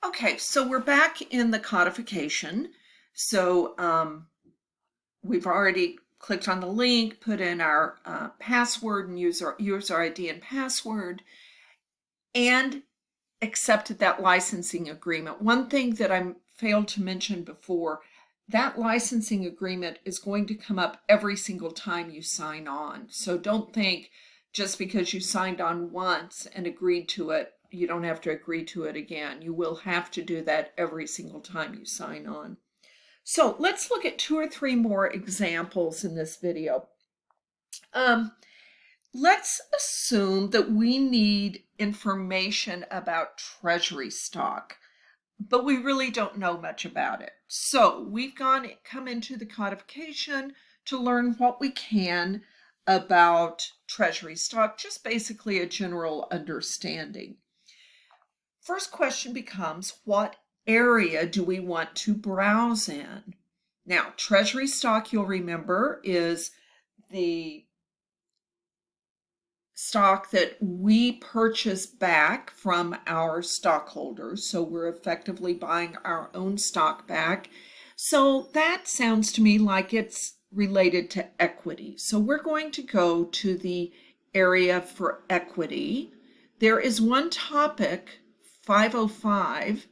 Okay, so we're back in the codification. So we've already clicked on the link, put in our password and user ID and password, and accepted that licensing agreement. One thing that I failed to mention before, that licensing agreement is going to come up every single time you sign on. So don't think just because you signed on once and agreed to it, you don't have to agree to it again. You will have to do that every single time you sign on. So let's look at 2 or 3 more examples in this video. Let's assume that we need information about treasury stock, but we really don't know much about it. So we've come into the codification to learn what we can about treasury stock, just basically a general understanding. First question becomes, what area do we want to browse in? Now, treasury stock, you'll remember, is the stock that we purchase back from our stockholders. So we're effectively buying our own stock back. So that sounds to me like it's related to equity. So we're going to go to the area for equity. There is one topic, 505,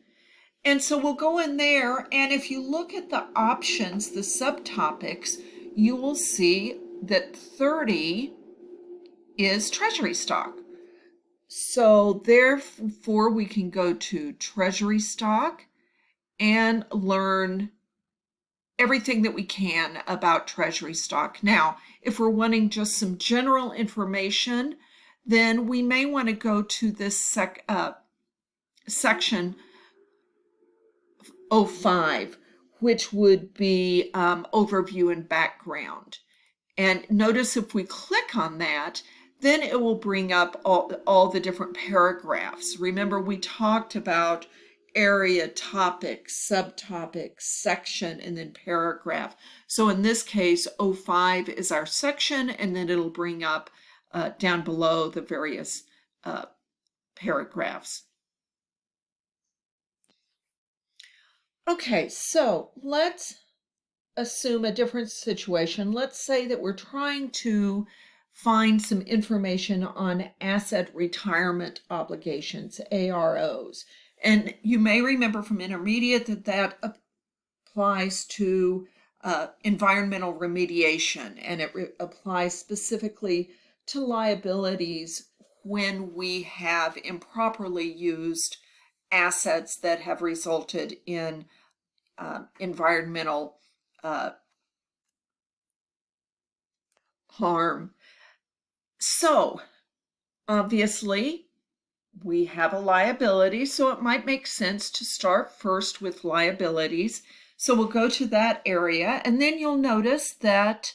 and so we'll go in there, and if you look at the options, the subtopics, you will see that 30 is treasury stock. So therefore we can go to treasury stock and learn everything that we can about treasury stock. Now, if we're wanting just some general information, then we may want to go to this section 05, which would be overview and background. And notice if we click on that, then it will bring up all the different paragraphs. Remember, we talked about area, topic, subtopic, section, and then paragraph. So in this case, 05 is our section, and then it'll bring up down below the various paragraphs. Okay, so let's assume a different situation. Let's say that we're trying to find some information on asset retirement obligations, AROs. And you may remember from intermediate that applies to environmental remediation, and it applies specifically to liabilities when we have improperly used assets that have resulted in environmental harm. So obviously we have a liability, so it might make sense to start first with liabilities. So we'll go to that area, and then you'll notice that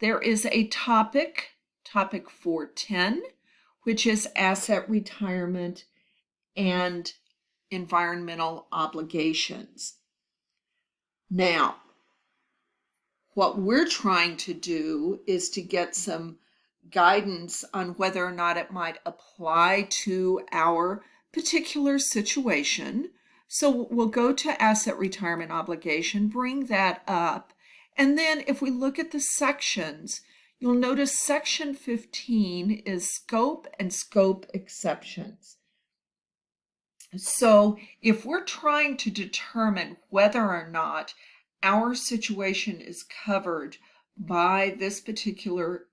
there is a topic 410, which is asset retirement and environmental obligations. Now, what we're trying to do is to get some guidance on whether or not it might apply to our particular situation. So we'll go to asset retirement obligation, bring that up, and then if we look at the sections, you'll notice section 15 is scope and scope exceptions. So if we're trying to determine whether or not our situation is covered by this particular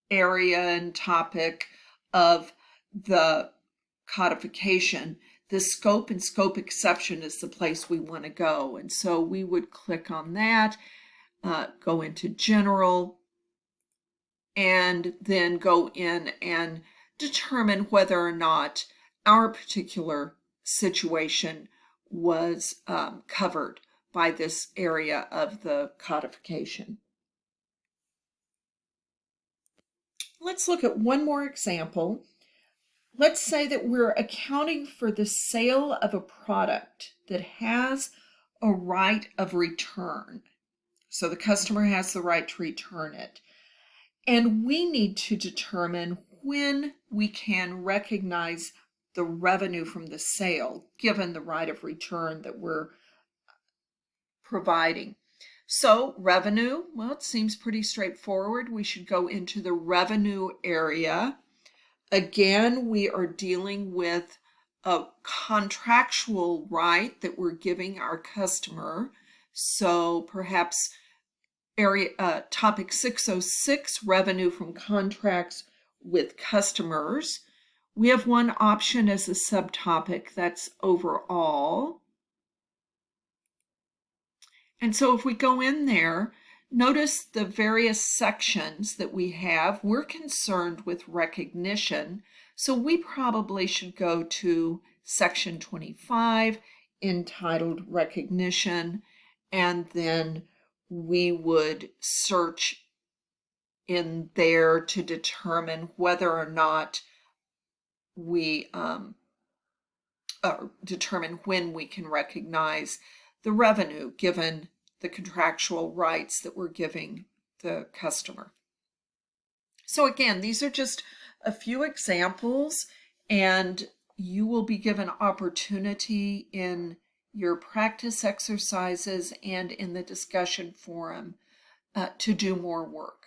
area and topic of the codification, the scope and scope exception is the place we want to go. And so we would click on that, go into general, and then go in and determine whether or not our particular situation was covered by this area of the codification. Let's look at one more example. Let's say that we're accounting for the sale of a product that has a right of return. So the customer has the right to return it. And we need to determine when we can recognize the revenue from the sale, given the right of return that we're providing. So revenue, well, it seems pretty straightforward. We should go into the revenue area. Again, we are dealing with a contractual right that we're giving our customer. So perhaps topic 606, revenue from contracts with customers. We have one option as a subtopic, that's overall. And so if we go in there, notice the various sections that we have. We're concerned with recognition, so we probably should go to section 25, entitled Recognition, and then we would search in there to determine whether or not we determine when we can recognize the revenue given the contractual rights that we're giving the customer. So again, these are just a few examples, and you will be given opportunity in your practice exercises and in the discussion forum to do more work.